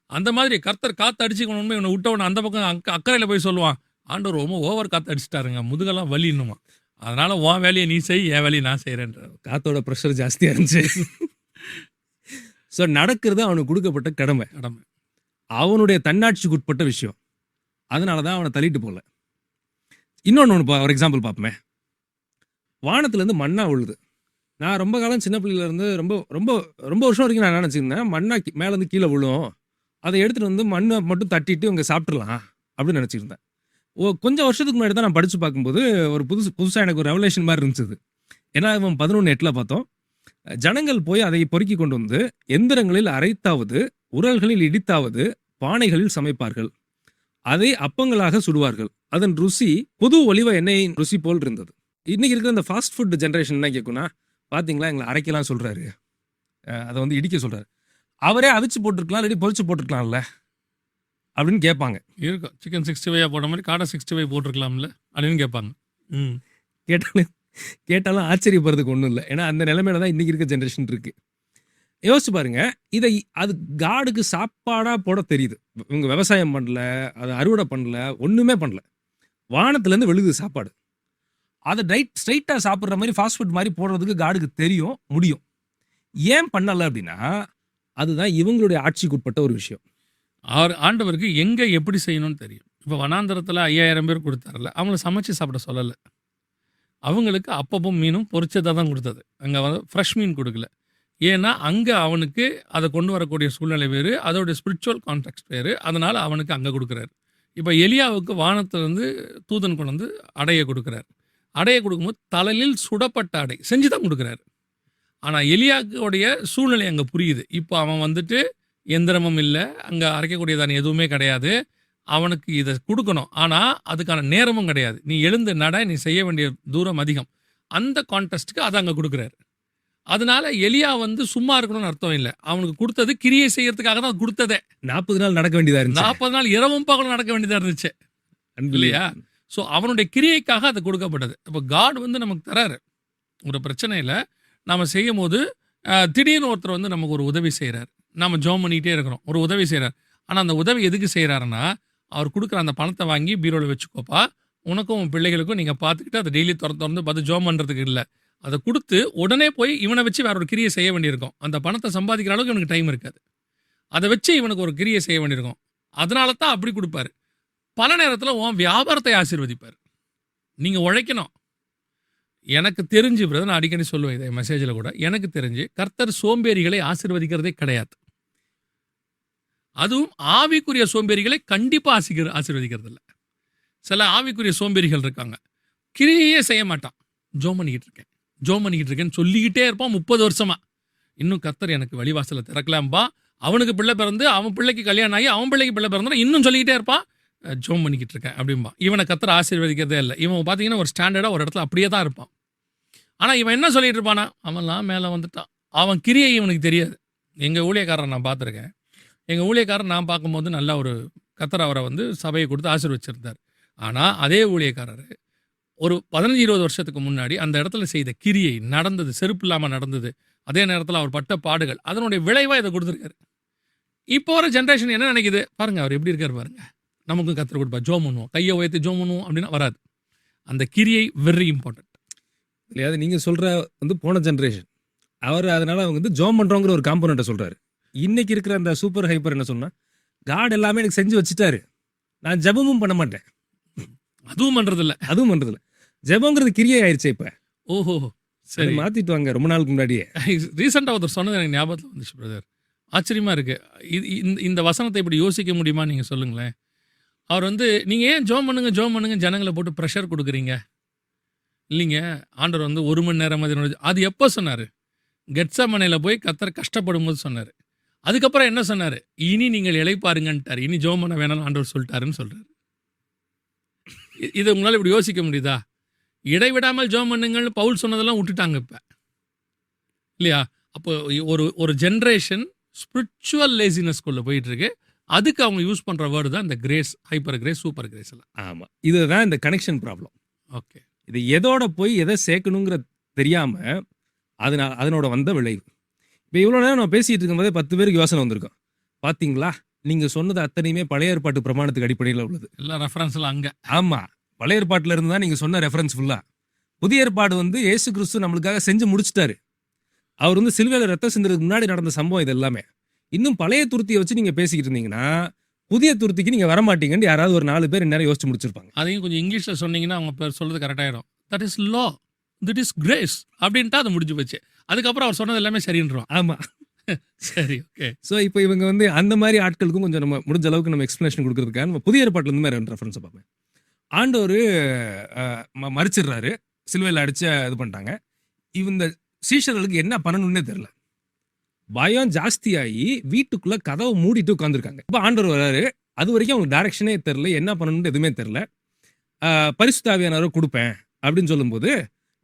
அந்த மாதிரி கர்த்தர் காற்று அடிச்சுக்கணுமே, இவனை விட்டவனை அந்த பக்கம் அக்கறையில் போய் சொல்லுவான், ஆண்டவர் ரொம்ப ஓவர் காற்று அடிச்சிட்டாருங்க, முதுகெல்லாம் வலி இன்னுமா, அதனால் உன் வேலையை நீ செய், என் வேலையை நான் செய்கிறேன்ற. காற்றோட ப்ரெஷர் ஜாஸ்தியாக இருந்துச்சு. ஸோ நடக்கிறது அவனுக்கு கொடுக்கப்பட்ட கடமை, அவனுடைய தன்னாட்சிக்கு உட்பட்ட விஷயம். அதனால தான் அவனை தள்ளிட்டு போகல. இன்னொன்று ஒரு எக்ஸாம்பிள் பார்ப்போமே. வானத்துலேருந்து மண்ணா விழுது. நான் ரொம்ப காலம் சின்ன பிள்ளையிலேருந்து ரொம்ப ரொம்ப ரொம்ப வருஷம் வரைக்கும் நான் நினச்சிருந்தேன், மண்ணா மேலேருந்து கீழே விழும், அதை எடுத்துகிட்டு வந்து மண்ணை மட்டும் தட்டிட்டு இவங்க சாப்பிட்றலாம் அப்படின்னு நினச்சிருந்தேன். கொஞ்சம் வருஷத்துக்கு முன்னாடி தான் நான் படித்து பார்க்கும்போது ஒரு புதுசாக எனக்கு ஒரு ரெவலேஷன் மாதிரி இருந்துச்சு. ஏன்னா இவன் 11:8 பார்த்தோம், ஜனங்கள் போய் அதை பொறுக்கி கொண்டு வந்து எந்திரங்களில் அரைத்தாவது உரல்களில் இடித்தாவது பானைகளில் சமைப்பார்கள், அதை அப்பங்களாக சுடுவார்கள், அதன் ருசி புது ஒலிவ எண்ணெயின் ருசி போல் இருந்தது. இன்னைக்கு இருக்கிற இந்த ஃபாஸ்ட் ஃபுட் ஜென்ரேஷன் என்ன கேட்கும்னா, பார்த்தீங்களா எங்களை அரைக்கலாம் சொல்கிறாரு, அதை வந்து இடிக்க சொல்றாரு. அவரே அவிச்சு போட்டிருக்கலாம், இல்லாட்டி பொரிச்சு போட்டிருக்கலாம்ல அப்படின்னு கேட்பாங்க. இருக்கும். சிக்கன் 65 போட்ட மாதிரி காடை 65 போட்டிருக்கலாம்ல அப்படின்னு கேட்பாங்க. கேட்டாலும் கேட்டாலும் ஆச்சரியப்படுறதுக்கு ஒன்றும் இல்லை. ஏன்னா அந்த நிலைமையில தான் இன்னைக்கு இருக்க ஜென்ரேஷன் இருக்கு. யோசிச்சு பாருங்க, இதை அது காடுக்கு சாப்பாடா போட தெரியுது. இவங்க விவசாயம் பண்ணல, அதை அறுவடை பண்ணல, ஒண்ணுமே பண்ணல. வானத்துலேருந்து விழுகுது சாப்பாடு. அதை ஸ்ட்ரைட்டாக சாப்பிட்ற மாதிரி ஃபாஸ்ட் ஃபுட் மாதிரி போடுறதுக்கு காடுக்கு தெரியும், முடியும். ஏன் பண்ணல அப்படின்னா அதுதான் இவங்களுடைய ஆட்சிக்கு உட்பட்ட ஒரு விஷயம். ஆண்டவருக்கு எங்கே எப்படி செய்யணும்னு தெரியும். இப்போ வனாந்தரத்தில் 5000 பேர் கொடுத்தாருல, அவங்கள சமைச்சு சாப்பிட சொல்லலை. அவங்களுக்கு அப்பப்போ மீனும் பொரிச்சதாக தான் கொடுத்தது. அங்கே வந்து ஃப்ரெஷ் மீன் கொடுக்கல. ஏன்னா அங்கே அவனுக்கு அதை கொண்டு வரக்கூடிய சூழ்நிலை வேறு, அதோடைய ஸ்பிரிச்சுவல் கான்டெக்ட் வேறு. அதனால் அவனுக்கு அங்கே கொடுக்குறாரு. இப்போ எலியாவுக்கு வானத்திலேருந்து தூதன் கொண்டு வந்து அடையை கொடுக்குறாரு. அடையை கொடுக்கும்போது தலையில் சுடப்பட்ட அடை செஞ்சு தான் கொடுக்குறாரு. ஆனால் எலியாவுடைய சூழ்நிலை அங்கே புரியுது. இப்போ அவன் வந்துட்டு எந்திரமும் இல்லை, அங்கே அரைக்கக்கூடியதான எதுவுமே கிடையாது. அவனுக்கு இதை கொடுக்கணும், ஆனால் அதுக்கான நேரமும் கிடையாது. நீ எழுந்து நட, நீ செய்ய வேண்டிய தூரம் அதிகம். அந்த கான்டெஸ்ட்டுக்கு அதை அங்கே கொடுக்குறாரு. அதனால எலியா வந்து சும்மா இருக்கணும்னு அர்த்தம் இல்லை. அவனுக்கு கொடுத்தது கிரியை செய்யறதுக்காக தான் கொடுத்ததே. 40 நாள் நடக்க வேண்டியதா இருந்துச்சு. 40 நாள் இரவும் பகலும் நடக்க வேண்டியதாக இருந்துச்சு இல்லையா? ஸோ அவனுடைய கிரியைக்காக அது கொடுக்கப்பட்டது. இப்போ காட் வந்து நமக்கு தராரு. ஒரு பிரச்சனையில் நாம் செய்யும் போது திடீர்னு ஒருத்தர் வந்து நமக்கு ஒரு உதவி செய்கிறார். நம்ம ஜோம் பண்ணிகிட்டே இருக்கிறோம், ஒரு உதவி செய்கிறார். ஆனால் அந்த உதவி எதுக்கு செய்கிறாருன்னா, அவர் கொடுக்குற அந்த பணத்தை வாங்கி பீரோவில் வச்சுக்கோப்பா, உனக்கும் உன் பிள்ளைகளுக்கும் நீங்கள் பார்த்துக்கிட்டு அதை டெய்லி திறந்து பார்த்து ஜோம் பண்ணுறதுக்கு இல்லை. அதை கொடுத்து உடனே போய் இவனை வச்சு வேற ஒரு கிரியை செய்ய வேண்டியிருக்கும். அந்த பணத்தை சம்பாதிக்கிற அளவுக்கு இவனுக்கு டைம் இருக்காது. அதை வச்சு இவனுக்கு ஒரு கிரியை செய்ய வேண்டியிருக்கும். அதனால தான் அப்படி கொடுப்பாரு. பல நேரத்தில் உன் வியாபாரத்தை ஆசீர்வதிப்பார். நீங்கள் உழைக்கணும். எனக்கு தெரிஞ்சு பிரதர், நான் அடிக்கடி சொல்லுவேன் இதை மெசேஜில் கூட, எனக்கு தெரிஞ்சு கர்த்தர் சோம்பேறிகளை ஆசீர்வதிக்கிறதே கிடையாது. அதுவும் ஆவிக்குரிய சோம்பேறிகளை கண்டிப்பாக ஆசீர்வதிக்கிறது இல்லை. சில ஆவிக்குரிய சோம்பேறிகள் இருக்காங்க, கிரியையே செய்ய மாட்டான். ஜோம் பண்ணிக்கிட்டு இருக்கேன்னு சொல்லிக்கிட்டே இருப்பான் 30 வருஷமா. இன்னும் கர்த்தர் எனக்கு வழிவாசலை திறக்கலாம்பா. அவனுக்கு பிள்ளை பிறந்து, அவன் பிள்ளைக்கு கல்யாணம் ஆகி, அவன் பிள்ளைக்கு பிள்ளை பிறந்தா இன்னும் சொல்லிக்கிட்டே இருப்பான், ஜோம் பண்ணிக்கிட்டு இருக்கேன் அப்படின்பா. இவனை கர்த்தர் ஆசீர்வதிக்கிறதே இல்லை. இவன் பார்த்தீங்கன்னா ஒரு ஸ்டாண்டர்டாக ஒரு இடத்துல அப்படியே தான் இருப்பான். ஆனால் இவன் என்ன சொல்லிட்டு இருப்பானா, அவன்லாம் மேலே வந்துட்டான். அவன் கிரியை இவனுக்கு தெரியாது. எங்கள் ஊழியக்காரன் நான் பார்த்துருக்கேன். எங்கள் ஊழியக்காரன் நான் பார்க்கும்போது நல்லா ஒரு கர்த்தர் அவரை வந்து சபையை கொடுத்து ஆசீர்வதிச்சிருந்தார். ஆனால் அதே ஊழியக்காரர் ஒரு 15-20 வருஷத்துக்கு முன்னாடி அந்த இடத்துல செய்த கிரியை நடந்தது, செருப்பு இல்லாமல் நடந்தது. அதே நேரத்தில் அவர் பட்ட பாடுகள், அதனுடைய விளைவாக இதை கொடுத்துருக்காரு. இப்போ வர ஜென்ரேஷன் என்ன நினைக்குது பாருங்க, அவர் எப்படி இருக்கார் பாருங்க, நமக்கும் கர்த்தர் கொடுப்பா, ஜோம் பண்ணுவோம், கையை உயர்த்தி ஜோம் பண்ணுவோம் அப்படின்னா வராது. அந்த கிரியை வெரி இம்பார்ட்டன்ட் இல்லையா? நீங்கள் சொல்கிற வந்து போன ஜென்ரேஷன் அவர், அதனால அவங்க வந்து ஜோம் பண்ணுறோங்கிற ஒரு காம்பனண்ட்டை சொல்கிறாரு. இன்னைக்கு இருக்கிற அந்த சூப்பர் ஹைப்பர் என்ன சொன்னால், காட் எல்லாமே எனக்கு செஞ்சு வச்சுட்டாரு, நான் ஜெபமும் பண்ண மாட்டேன். அதுவும் பண்ணுறதில்ல. ஜெபங்கிறது கிரியை ஆயிடுச்சு இப்போ. ஓஹோ, சரி, மாற்றிட்டு வாங்க. ரொம்ப நாளுக்கு முன்னாடியே ரீசெண்டாக ஒருத்தர் சொன்னது எனக்கு ஞாபகத்தில் வந்துச்சு பிரதர். ஆச்சரியமாக இருக்குது. இந்த வசனத்தை இப்படி யோசிக்க முடியுமா நீங்கள் சொல்லுங்களேன். அவர் வந்து நீங்கள் ஏன் ஜோம் பண்ணுங்க ஜனங்களை போட்டு ப்ரெஷர் கொடுக்குறீங்க? இல்லைங்க, ஆண்டவர் வந்து 1 மணி நேரம் அது எப்போ சொன்னார்? கெத்சமனேல போய் கர்த்தர் கஷ்டப்படும் போது சொன்னார். அதுக்கப்புறம் என்ன சொன்னார்? இனி நீங்கள் இளைப்பாருங்கன்ட்டார். இனி ஜோம் பண்ண வேணாம்னு ஆண்டவர் சொல்லிட்டாருன்னு சொல்கிறார். இதை உங்களால் இப்படி யோசிக்க முடியுதா? இடைவிடாமல் ஜோம் பண்ணுங்கள்னு பவுல் சொன்னதெல்லாம் விட்டுட்டாங்க இப்போ இல்லையா? அப்போ ஒரு ஜென்ரேஷன் ஸ்பிரிச்சுவல் லேசினஸ்குள்ளே போயிட்டு இருக்கு. அதுக்கு அவங்க யூஸ் பண்ணுற வேர்டு தான் இந்த grace, hyper grace, super grace எல்லாம். ஆமாம், இதுதான் இந்த கனெக்ஷன் ப்ராப்ளம். ஓகே, இது எதோட போய் எதை சேர்க்கணுங்கிற தெரியாமல் அதனோட வந்த விளைவு. இப்போ இவ்வளோ நேரம் நம்ம பேசிகிட்டு இருக்கும்போதே 10 பேருக்கு யோசனை வந்திருக்கோம். பார்த்தீங்களா, நீங்கள் சொன்னது அத்தனையுமே பழைய ஏற்பாட்டு பிரமாணத்துக்கு அடிப்படையில் உள்ளது. எல்லா ரெஃபரன்ஸ்லாம் அங்கே. ஆமாம், பழைய ஏற்பாட்டில் இருந்து தான் நீங்கள் சொன்ன ரெஃபரன்ஸ் ஃபுல்லாக. புதிய ஏற்பாடு வந்து இயேசு கிறிஸ்து நம்மளுக்காக செஞ்சு முடிச்சிட்டாரு. அவர் வந்து சிலுவையில் ரத்தம் சிந்துறதுக்கு முன்னாடி நடந்த சம்பவம் இது எல்லாமே. இன்னும் பழைய துருத்தியை வச்சு நீங்கள் பேசிக்கிட்டு இருந்தீங்கன்னா புதிய துருத்திக்கு நீங்கள் வரமாட்டீங்கன்னு யாராவது ஒரு 4 பேர் இந்நேரம் யோசிச்சு முடிச்சிருப்பாங்க. அதையும் கொஞ்சம் இங்கிலீஷில் சொன்னீங்கன்னா அவங்க பேர் சொல்கிறது கரெக்டாகிடும். That is law, that is grace அப்படின்ட்டு அது முடிஞ்சு போச்சு. அதுக்கப்புறம் அவர் சொன்னது எல்லாமே சரின்றோம். ஆமாம், சரி, ஓகே. ஸோ இப்போ இவங்க வந்து அந்த மாதிரி ஆட்களுக்கும் கொஞ்சம் நம்ம முடிஞ்ச அளவுக்கு நம்ம எக்ஸ்பிளேஷன் கொடுக்கறதுக்காக நம்ம புதிய ஏற்பாட்டில் இருந்து மாதிரி ரெஃபரன்ஸை பார்ப்பேன். ஆண்டவர் மறிச்சிடுறாரு, சிலுவையில் அடிச்சு இது பண்ணிட்டாங்க. இந்த சீஷர்களுக்கு என்ன பண்ணணும்னே தெரியல. பயம் ஜாஸ்தியாகி வீட்டுக்குள்ள கதவை மூடிட்டு உட்காந்துருக்காங்க. இப்போ ஆண்டவர் வராரு, அது வரைக்கும் அவங்களுக்கு டைரக்ஷனே தெரில, என்ன பண்ணணும்னு எதுவுமே தெரில. பரிசுத்த ஆவியானவரை கொடுப்பேன் அப்படின்னு சொல்லும்போது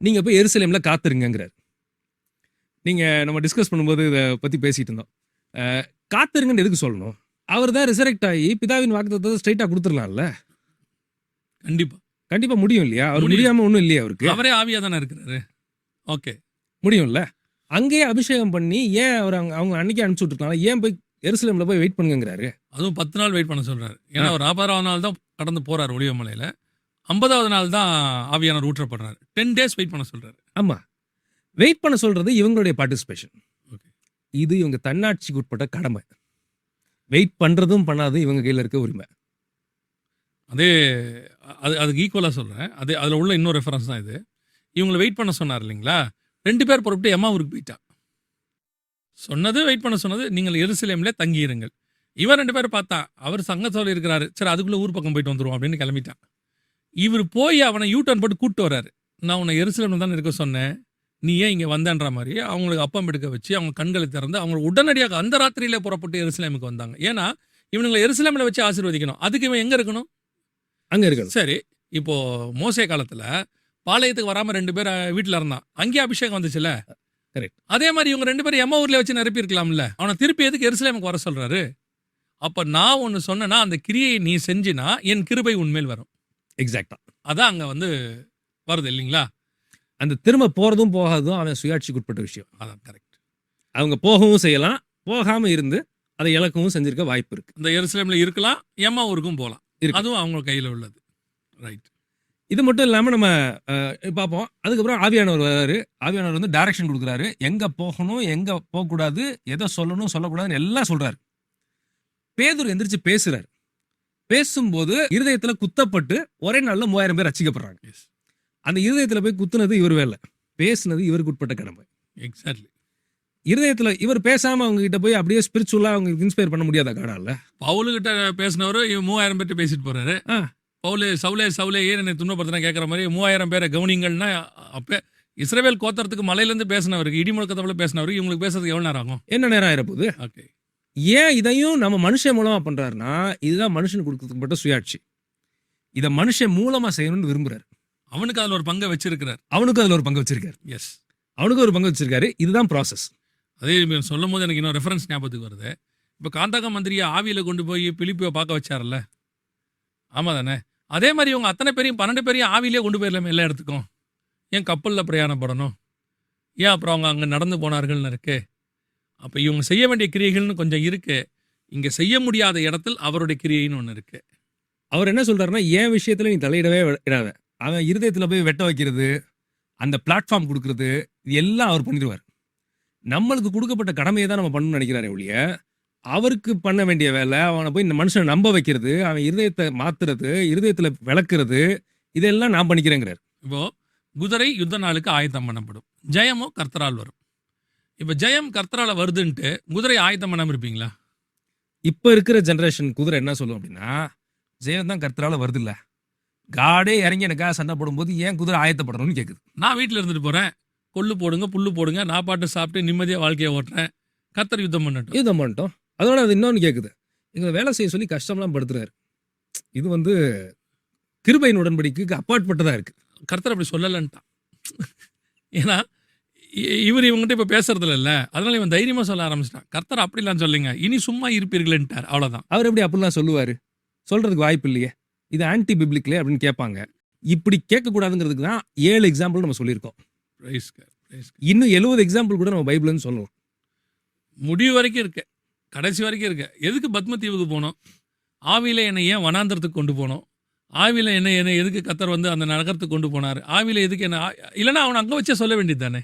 நீங்கள் போய் எருசலேமில் காத்துருங்கிறார். நீங்க நம்ம டிஸ்கஸ் பண்ணும்போது இதை பத்தி பேசிட்டு இருந்தோம். காத்திருங்கன்னு எதுக்கு சொல்லணும்? அவர் தான் ரிசரெக்ட் ஆகி பிதாவின் வாக்குத்தத்தத்தை ஸ்ட்ரைட்டா கொடுத்துடலாம்ல. கண்டிப்பா கண்டிப்பா முடியும் இல்லையா? அவர் முடியும். முடியாம ஒண்ணும் இல்லையா அவருக்கு? அவரே ஆவியா தானே இருக்கிறாரு. ஓகே, முடியும்ல. அங்கேயே அபிஷேகம் பண்ணி ஏன் அவர் அவங்க அன்னைக்கு அனுப்பிச்சு விட்டுருக்கலாம்? ஏன் போய் எருசலேம்ல போய் வெயிட் பண்ணுங்கிறாரு? அதுவும் 10 நாள் வெயிட் பண்ண சொல்றாரு. ஏன்னா அவர் 40வது நாள் தான் கடந்து போறாரு ஒளிவமலையில. 50வது நாள் தான் ஆவியானவர் ஊற்றப்படுறாரு. 10 டேஸ் வெயிட் பண்ண சொல்றாரு. ஆமா, வெயிட் பண்ண சொல்றது இவங்களுடைய பார்ட்டிசிபேஷன். ஓகே, இது இவங்க தன்னாட்சிக்கு உட்பட்ட கடமை. வெயிட் பண்றதும் பண்ணாதும் இவங்க கையில இருக்க உரிமை. அதே அதுக்கு ஈக்குவலாக சொல்கிறேன். அதில் உள்ள இன்னொரு ரெஃபரன்ஸ் தான் இது. இவங்களை வெயிட் பண்ண சொன்னார் இல்லைங்களா? 2 பேர் புறப்பட்டு எம்மாவூருக்கு போயிட்டா. சொன்னது வெயிட் பண்ண சொன்னது, நீங்கள் எருசலேம்ல தங்கியிருங்கள். இவன் 2 பேர் பார்த்தா அவர் சங்கத்தோடு இருக்கிறாரு, சரி அதுக்குள்ளே ஊர் பக்கம் போயிட்டு வந்துருவோம் அப்படின்னு கிளம்பிட்டான். இவர் போய் அவனை யூட்டர்ன் போட்டு கூப்பிட்டு வர்றாரு. நான் உன்னை எருசலேம்ல தானே இருக்க சொன்னேன், நீ ஏன் இங்கே வந்தன்ற மாதிரி அவங்களுக்கு அப்பம் எடுக்க வச்சு அவங்க கண்களை திறந்து அவங்க உடனடியாக அந்த ராத்திரியிலே புறப்பட்டு எருசலேமுக்கு வந்தாங்க. ஏன்னா இவனுங்களை எருசலேமில் வச்சு ஆசீர்வதிக்கணும். அதுக்கு இவன் எங்கே இருக்கணும்? அங்க இருக்கணும். சரி, இப்போ மோசே காலத்துல பாளையத்துக்கு வராம 2 பேர் வீட்டுல இருந்தான். அங்கேயே அபிஷேகம் வந்துச்சுல. Correct. அதே மாதிரி இவங்க 2 பேரும் எம்மா ஊர்ல வச்சு நிரப்பி இருக்கலாம்ல. அவனை திருப்பி எதுக்கு எருசலேமுக்கு வர சொல்றாரு? அப்ப நான் ஒன்னு சொன்னேன்னா அந்த கிரியை நீ செஞ்சினா என் கிருபை உன்மேல் வரும். எக்ஸாக்டா அதான் அங்க வருது இல்லைங்களா? அந்த திரும்ப போறதும் போகாததும் அவன் சுயாட்சிக்கு உட்பட்ட விஷயம். அதான் கரெக்ட். அவங்க போகவும் செய்யலாம், போகாம இருந்து அதை இழக்கவும் செஞ்சிருக்க வாய்ப்பு இருக்கு. இந்த எருசலேம்ல இருக்கலாம், எம்மா ஊருக்கும் போகலாம். அதுவும் அவங்க கையில உள்ளது. ரைட். இது மட்டும் இல்லாம நம்ம பார்ப்போம். அதுக்கப்புறம் ஆவியானவர் வராரு. ஆவியானவர் வந்து டைரக்ஷன் கொடுக்குறாரு. எங்க போகணும், எங்க போகக்கூடாது, எதை சொல்லணும் சொல்லக்கூடாதுன்னு எல்லாம் சொல்றாரு. பேதுரு எந்திரிச்சு பேசுறாரு. பேசும்போது இருதயத்துல குத்தப்பட்டு ஒரே நாள்ல 3000 பேர் ரட்சிக்கப்படுறாங்க. அந்த இருதயத்துல போய் குத்துனது இவர் வேலை, பேசுனது இவருக்கு உட்பட்ட கடமை. எக்ஸாக்ட்லி. இருதயத்துல இவர் பேசாம அவங்க கிட்ட போய் அப்படியே ஸ்பிரிச்சுவலா அவங்க இன்ஸ்பயர் பண்ண முடியாத காணால. பவுலுகிட்ட பேசினவர் 3000 பேர்ட்ட பேசிட்டு போறாரு. பவுலே சவுலே சவுலே ஏன் என்னை துன்பப்படுத்தினா கேட்குற மாதிரி 3000 பேரை கவனிங்கள்னா, அப்போ இஸ்ரவேல் கோத்தரத்துக்கு மலையிலேருந்து பேசினவருக்கு, இடி முழக்கத்தவள பேசினவருக்கு இவங்களுக்கு பேசுறதுக்கு எவ்வளோ நேரம் ஆகும்? என்ன நேரம் ஆயிரப்போகுது? ஓகே, ஏன் இதையும் நம்ம மனுஷன் மூலமா பண்றாருன்னா, இதுதான் மனுஷனுக்கு கொடுக்கப்பட்ட சுயாட்சி. இதை மனுஷன் மூலமா செய்யணும்னு விரும்புறாரு. அவனுக்கு அதில் ஒரு பங்கை வச்சிருக்கிறார். அவனுக்கு அதில் ஒரு பங்கு வச்சிருக்காரு. எஸ், அவனுக்கு ஒரு பங்கு வச்சிருக்காரு. இதுதான் ப்ராசஸ். அதே சொல்லும் போது எனக்கு இன்னும் ரெஃபரன்ஸ் ஞாபகத்துக்கு வருது. இப்போ காந்தாக்க மந்திரியை ஆவியில் கொண்டு போய் பிலிப்பியை பார்க்க வச்சார்ல, ஆமாம் தானே? அதே மாதிரி இவங்க அத்தனை பேரையும் 12 பேரையும் ஆவிலே கொண்டு போயிடலாமே எல்லா இடத்துக்கும். ஏன் கப்பலில் பிரயாணப்படணும்? ஏன் அப்புறம் அவங்க அங்கே நடந்து போனார்கள்னு இருக்கு. அப்போ இவங்க செய்ய வேண்டிய கிரியைகள்னு கொஞ்சம் இருக்கு. இங்கே செய்ய முடியாத இடத்தில் அவருடைய கிரியைன்னு ஒன்று இருக்கு. அவர் என்ன சொல்றாருன்னா, என் விஷயத்துல நீ தலையிடவே இடாத. அவன் இருதயத்துல போய் வெட்ட வைக்கிறது, அந்த பிளாட்ஃபார்ம் கொடுக்கறது, இது எல்லாம் அவர் பண்ணிடுவார். நம்மளுக்கு கொடுக்கப்பட்ட கடமையை தான் நம்ம பண்ணணும்னு நினைக்கிறாரே ஒழிய, அவருக்கு பண்ண வேண்டிய வேலை அவனை போய் இந்த மனுஷனை நம்ப வைக்கிறது, அவன் இருதயத்தை மாத்துறது, இருதயத்துல விளக்குறது, இதெல்லாம் நான் பண்ணிக்கிறேங்கிறார். இப்போ குதிரை யுத்த நாளுக்கு ஆயத்தம் பண்ணப்படும், ஜெயமோ கர்த்தரால் வரும். இப்போ ஜெயம் கர்த்தரால வருதுன்ட்டு குதிரை ஆயத்தம் பண்ணாம இருப்பீங்களா? இப்ப இருக்கிற ஜெனரேஷன் குதிரை என்ன சொல்லும் அப்படின்னா, ஜெயம் தான் கர்த்தரால வருது இல்ல, காடே இறங்கி எனக்காக சண்டை போடும்போது ஏன் குதிரை ஆயத்தப்படணும்னு கேக்குது. நான் வீட்டில் இருந்துட்டு போறேன், கொள்ளு போடுங்க புல்லு போடுங்க, நான் பாட்டு சாப்பிட்டு நிம்மதியாக வாழ்க்கையை ஓட்டுறேன், கர்த்தர் யுத்தம் பண்ணட்டும். யுத்தம் பண்ணிட்டோம். அதோட அது இன்னொன்னு கேக்குது, எங்களை வேலை செய்ய சொல்லி கஷ்டம்லாம் படுத்துறாரு. இது வந்து கிருபையின் உடன்படிக்கைக்கு அப்பாற்பட்டதா இருக்கு. கர்த்தர் அப்படி சொல்லலன்ட்டான். ஏன்னா இவர் இவங்ககிட்ட இப்போ பேசுறதுல இல்லை, அதனால இவன் தைரியமாக சொல்ல ஆரம்பிச்சிட்டான். கர்த்தர் அப்படிலாம் சொல்லுங்க, இனி சும்மா இருப்பீர்கள்ன்ட்டார். அவ்வளோதான். அவர் எப்படி அப்படிலாம் சொல்லுவாரு? சொல்றதுக்கு வாய்ப்பு இல்லையே. இது ஆன்டி பிப்ளிக்லே அப்படின்னு கேட்பாங்க. இப்படி கேட்கக்கூடாதுங்கிறதுக்கு தான் 7 எக்ஸாம்பிள் நம்ம சொல்லியிருக்கோம். இன்னும் 70 எக்ஸாம்பிள் கூட நம்ம பைபிள்னு சொல்லணும். முடிவு வரைக்கும் இருக்கு, கடைசி வரைக்கும் இருக்கு. எதுக்கு பத்ம தீவுக்கு போனோம்? ஆவியில என்னை ஏன் வனாந்திரத்துக்கு கொண்டு போனோம்? ஆவியில என்ன எதுக்கு கர்த்தர் வந்து அந்த நகரத்துக்கு கொண்டு போனார்? ஆவியில எதுக்கு என்ன? இல்லைன்னா அவனை அங்கே வச்சே சொல்ல வேண்டியது தானே.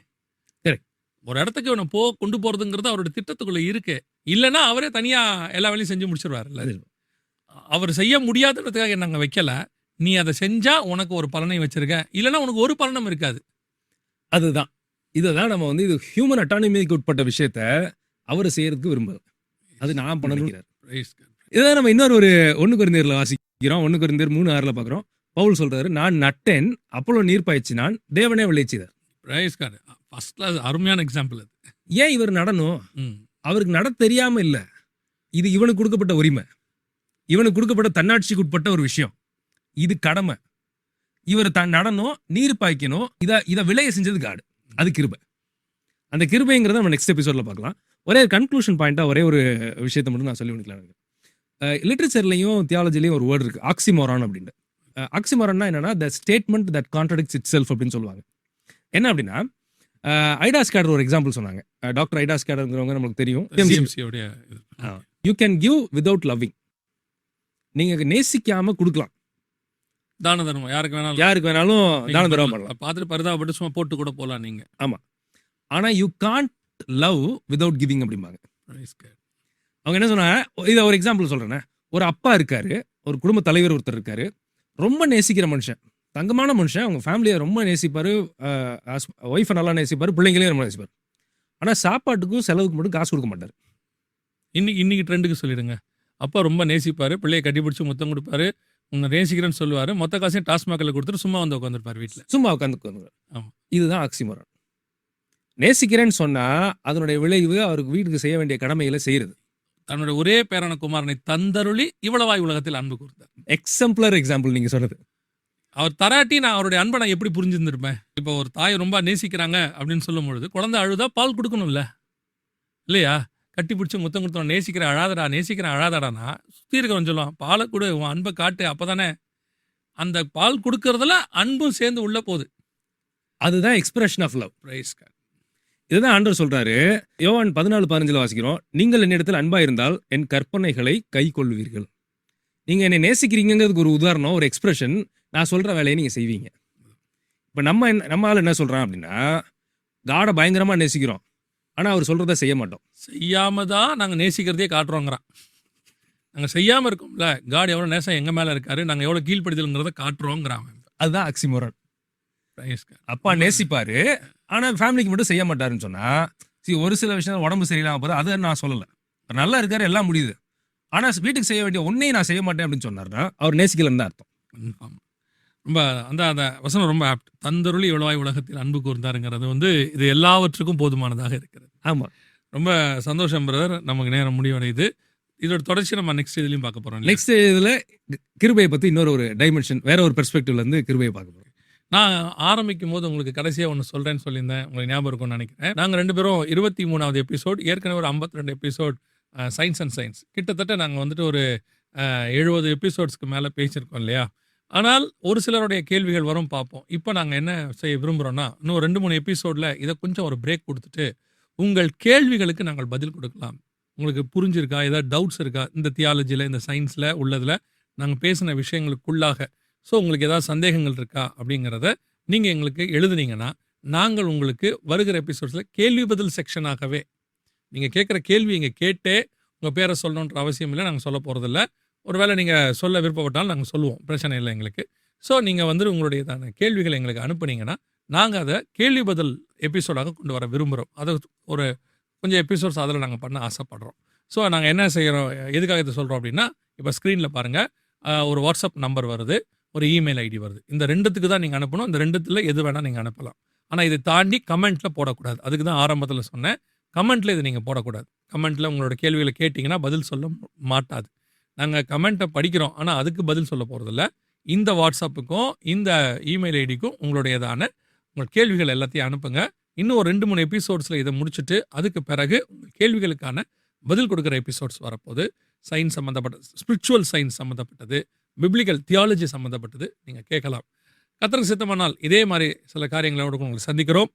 ஒரு இடத்துக்கு இவனை கொண்டு போறதுங்கிறது அவருடைய திட்டத்துக்குள்ள இருக்கு. இல்லைன்னா அவரே தனியா எல்லா வேலையும் செஞ்சு முடிச்சிருவாருல்ல. அவர் செய்ய முடியாததுக்காக என்ன அங்கே வைக்கல. நீ அதை செஞ்சா உனக்கு ஒரு பலனை வச்சிருக்க, இல்லைன்னா உனக்கு ஒரு பலனும் இருக்காது. அதுதான் இதுதான் நம்ம வந்து இது ஹியூமன் அட்டானமிக்கு உட்பட்ட விஷயத்த அவர் செய்யறதுக்கு விரும்புது. அது நான் பண்ணணுங்கிறார். இதான் நம்ம இன்னொரு ஒரு 1 கொரிந்தியர்ல வாசிக்கிறோம். 1 கொரிந்தியர் 3:6 பார்க்குறோம். பவுல் சொல்றாரு, நான் நட்டேன், அப்போலோ நீர் பாய்ச்சினான், தேவனே விளைவிச்சார். ஃபர்ஸ்ட் கிளாஸ் அருமையான எக்ஸாம்பிள் அது. ஏன் இவர் நடனம்? அவருக்கு நட தெரியாம இல்ல, இது இவனுக்கு கொடுக்கப்பட்ட உரிமை, இவனுக்கு கொடுக்கப்பட்ட தன்னாட்சிக்கு உட்பட்ட ஒரு விஷயம். இது கடமை. இவர் தான் நடனம், நீர் பாய்க்கணும், இதை விளைய செஞ்சது காடு. அது கிருபை. அந்த கிருபைங்கிறத நம்ம நெக்ஸ்ட் எபிசோட்ல பார்க்கலாம். ஒரே கன்க்ளூஷன் பாயிண்டா ஒரே ஒரு விஷயத்தை மட்டும் நான் சொல்லி முடிக்கலாம். லிட்ரேச்சர்லையும் தியாலஜிலையும் ஒரு வேர்டு இருக்கு, ஆக்சிமோரான் அப்படின்ட்டு. ஆக்சிமோரான்னா என்னன்னா the statement that contradicts itself அப்படின்னு சொல்லுவாங்க. என்ன அப்படின்னா ஐடா ஸ்கேடர் ஒரு எக்ஸாம்பிள் சொன்னாங்க. டாக்டர் ஐடா ஸ்கேடர்ங்கிறவங்க நமக்கு தெரியும். CMC உடைய இது. You can give without loving. நீங்க நேசிக்காம கொடுக்கலாம், தான தர்மம் யாருக்கு வேணாலும் யாருக்கு வேணாலும் தான தர்மம் பண்ணலாம். பார்த்துட்டு பரிதாபப்பட்டு சும்மா போட்டு கூட போகலாம் நீங்க. ஆனா you can't love without giving அப்படிம்பாங்க. Praise God. அவங்க என்ன சொன்னாங்க, இதை ஒரு எக்ஸாம்பிள் சொல்றேன். ஒரு அப்பா இருக்காரு, ஒரு குடும்ப தலைவர் ஒருத்தர் இருக்காரு, ரொம்ப நேசிக்கிற மனுஷன், தங்கமான மனுஷன், அவங்க ஃபேமிலியை ரொம்ப நேசிப்பாரு, ஒய்ஃபை நல்லா நேசிப்பாரு, பிள்ளைங்களையும் ரொம்ப நேசிப்பாரு. ஆனா சாப்பாட்டுக்கும் செலவுக்கு மட்டும் காசு கொடுக்க மாட்டார். இன்னைக்கு ட்ரெண்டுக்கு சொல்லிடுங்க. அப்பா ரொம்ப நேசிப்பாரு, பிள்ளையை கட்டிப்பிடிச்சு முத்தம் கொடுப்பாரு, உன்னை நேசிக்கிறேன்னு சொல்லுவாரு, மொத்த காசையும் டாஸ்மாகில் கொடுத்துட்டு சும்மா வந்து உட்காந்துருப்பாரு வீட்டில். சும்மா உட்காந்து. ஆமா. இதுதான் ஆக்சிமோரான். நேசிக்கிறேன்னு சொன்னா அதனுடைய விளைவு அவருக்கு வீட்டுக்கு செய்ய வேண்டிய கடமைகளை செய்யறது. தன்னுடைய ஒரே பேரான குமாரனை தந்தருளி இவ்வளவாய் உலகத்தில் அன்பு கொடுத்தார். எக்ஸாம்பிளர் எக்ஸாம்பிள் நீங்க சொன்னது. அவர் தராட்டி நான் அவருடைய அன்பை நான் எப்படி புரிஞ்சிருந்திருப்பேன். இப்போ ஒரு தாய் ரொம்ப நேசிக்கிறாங்க அப்படின்னு சொல்லும் பொழுது குழந்தை அழுதா பால் கொடுக்கணும்ல, இல்லையா? கட்டி பிடிச்சி முத்தம் கொடுத்தோம், நேசிக்கிறேன் அழாதடா, நேசிக்கிறேன் அழாதடானா சுற்றி இருக்கிறவன் சொல்லுவான் பாலை கொடு, உன் அன்பை காட்டு, அப்போதானே அந்த பால் கொடுக்கறதுல அன்பும் சேர்ந்து உள்ள போகுது. அதுதான் expression of love. Praise god. இதுதான் ஆண்டவர் சொல்றாரு. யோவான் 14:15 வாசிக்கிறோம், நீங்கள் என்னிடத்தில் அன்பா இருந்தால் என் கற்பனைகளை கை கொள்வீர்கள். நீங்க என்னை நேசிக்கிறீங்கிறதுக்கு ஒரு உதாரணம், ஒரு எக்ஸ்பிரஷன். நான் சொல்ற வேலையை நீங்க செய்வீங்க. இப்ப நம்மளால என்ன சொல்றான் அப்படின்னா, காடை பயங்கரமா நேசிக்கிறோம், ஆனா அவர் சொல்றத செய்ய மாட்டோம். செய்யாம தான் நாங்கள் நேசிக்கிறதே காட்டுறோங்கிறான். நாங்கள் செய்யாம இருக்கோம்ல, காட் எவ்வளோ நேசம் எங்க மேல இருக்காரு, நாங்கள் எவ்வளோ கீழ்ப்படுதலுங்கிறத காட்டுறோங்கிறான். அதுதான் ஆக்சிமோரான். அப்பா நேசிப்பாரு, ஆனா ஃபேமிலிக்கு மட்டும் செய்ய மாட்டாருன்னு சொன்னா, ஒரு சில விஷயம் உடம்பு சரியில்லாம போது அது நான் சொல்லல, நல்லா இருக்காரு, எல்லாம் முடியுது, ஆனா வீட்டுக்கு செய்ய வேண்டிய ஒன்னையும் நான் செய்ய மாட்டேன் அப்படின்னு சொன்னார்னா அவர் நேசிக்கலன்னு தான் அர்த்தம். ரொம்ப அந்த வசனம் ரொம்ப ஆப்ட். தந்தருளி இவ்வளவாய் உலகத்தில் அன்பு கூர்ந்தாருங்கிறது வந்து இது எல்லாவற்றுக்கும் போதுமானதாக இருக்கிறது. ஆமா, ரொம்ப சந்தோஷம் பிரதர். நமக்கு நேரம் முடிவடையுது. இதோட தொடர்ச்சி நம்ம நெக்ஸ்ட் இதுலையும் பார்க்க போறோம். நெக்ஸ்ட் இதுல கிருபையை பத்தி இன்னொரு ஒரு டைமென்ஷன், வேற ஒரு பெர்ஸ்பெக்டிவ்ல இருந்து கிருபையை பார்க்க போறோம். நான் ஆரம்பிக்கும் போது உங்களுக்கு கடைசியாக ஒன்று சொல்கிறேன்னு சொல்லியிருந்தேன், உங்களுக்கு ஞாபகம் இருக்கும்னு நினைக்கிறேன். நாங்கள் 2 பேரும் 23வது எபிசோட், ஏற்கனவே ஒரு 52 எபிசோட் சயின்ஸ் அண்ட் சயின்ஸ், கிட்டத்தட்ட நாங்கள் வந்துட்டு ஒரு 70 எபிசோட்ஸ்க்கு மேலே பேசியிருக்கோம் இல்லையா? ஆனால் ஒரு சிலருடைய கேள்விகள் வரும், பார்ப்போம். இப்போ நாங்கள் என்ன செய்ய விரும்புகிறோன்னா, இன்னும் 2-3 எபிசோடில் இதை கொஞ்சம் ஒரு பிரேக் கொடுத்துட்டு உங்கள் கேள்விகளுக்கு நாங்கள் பதில் கொடுக்கலாம். உங்களுக்கு புரிஞ்சிருக்கா, ஏதாவது டவுட்ஸ் இருக்கா இந்த தியாலஜியில், இந்த சயின்ஸில் உள்ளதில் நாங்கள் பேசின விஷயங்களுக்குள்ளாக? ஸோ உங்களுக்கு ஏதாவது சந்தேகங்கள் இருக்கா அப்படிங்கிறத நீங்கள் எங்களுக்கு எழுதுனீங்கன்னா நாங்கள் உங்களுக்கு வருகிற எபிசோட்ஸில் கேள்வி பதில் செக்ஷனாகவே நீங்கள் கேட்குற கேள்வி இங்கே கேட்டே உங்கள் பேரை சொல்லணுன்ற அவசியம் இல்லை, நாங்கள் சொல்ல போகிறதில்ல. ஒருவேளை நீங்கள் சொல்ல விருப்பப்பட்டாலும் நாங்கள் சொல்லுவோம், பிரச்சனை இல்லை எங்களுக்கு. ஸோ நீங்கள் வந்து உங்களுடையதான கேள்விகளை எங்களுக்கு அனுப்புனீங்கன்னா நாங்கள் அதை கேள்வி பதில் எபிசோடாக கொண்டு வர விரும்புகிறோம். அதை ஒரு கொஞ்சம் எபிசோட்ஸ் அதில் நாங்கள் பண்ண ஆசைப்படுறோம். ஸோ நாங்கள் என்ன செய்கிறோம், எதுக்காக இதை சொல்கிறோம் அப்படின்னா, இப்போ ஸ்க்ரீனில் பாருங்கள், ஒரு வாட்ஸ்அப் நம்பர் வருது, ஒரு இமெயில் ஐடி வருது. இந்த 2த்துக்கு தான் நீங்கள் அனுப்பணும். இந்த 2த்தில் எது வேணால் நீங்கள் அனுப்பலாம். ஆனால் இதை தாண்டி கமெண்ட்டில் போடக்கூடாது. அதுக்கு தான் ஆரம்பத்தில் சொன்னேன், கமெண்ட்டில் இதை நீங்கள் போடக்கூடாது. கமெண்ட்டில் உங்களோட கேள்விகளை கேட்டிங்கன்னா பதில் சொல்ல மாட்டாது. நாங்கள் கமெண்ட்டை படிக்கிறோம், ஆனால் அதுக்கு பதில் சொல்ல போகிறதில்ல. இந்த வாட்ஸ்அப்புக்கும் இந்த இமெயில் ஐடிக்கும் உங்களுடையதான உங்கள் கேள்விகள் எல்லாத்தையும் அனுப்புங்க. இன்னும் ஒரு 2-3 எபிசோட்ஸில் இதை முடிச்சுட்டு அதுக்கு பிறகு உங்கள் கேள்விகளுக்கான பதில் கொடுக்குற எபிசோட்ஸ் வரப்போது. சயின்ஸ் சம்மந்தப்பட்ட, ஸ்பிரிச்சுவல் சயின்ஸ் சம்மந்தப்பட்டது, பிப்ளிக்கல் தியாலஜி சம்மந்தப்பட்டது நீங்கள் கேட்கலாம். கர்த்தருக்கு சித்தமானால் இதே மாதிரி சில காரியங்களோடு உங்களை சந்திக்கிறோம்.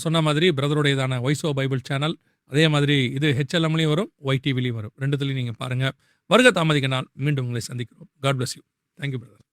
சொன்ன மாதிரி பிரதருடையதான வைசோ பைபிள் சேனல், அதே மாதிரி இது HLMலையும் வரும், YTVலையும் வரும். 2துலையும் நீங்கள் பாருங்கள். வருக தாமதிக்க நாள் மீண்டும் உங்களை சந்திக்கிறோம். God bless you. Thank you brother.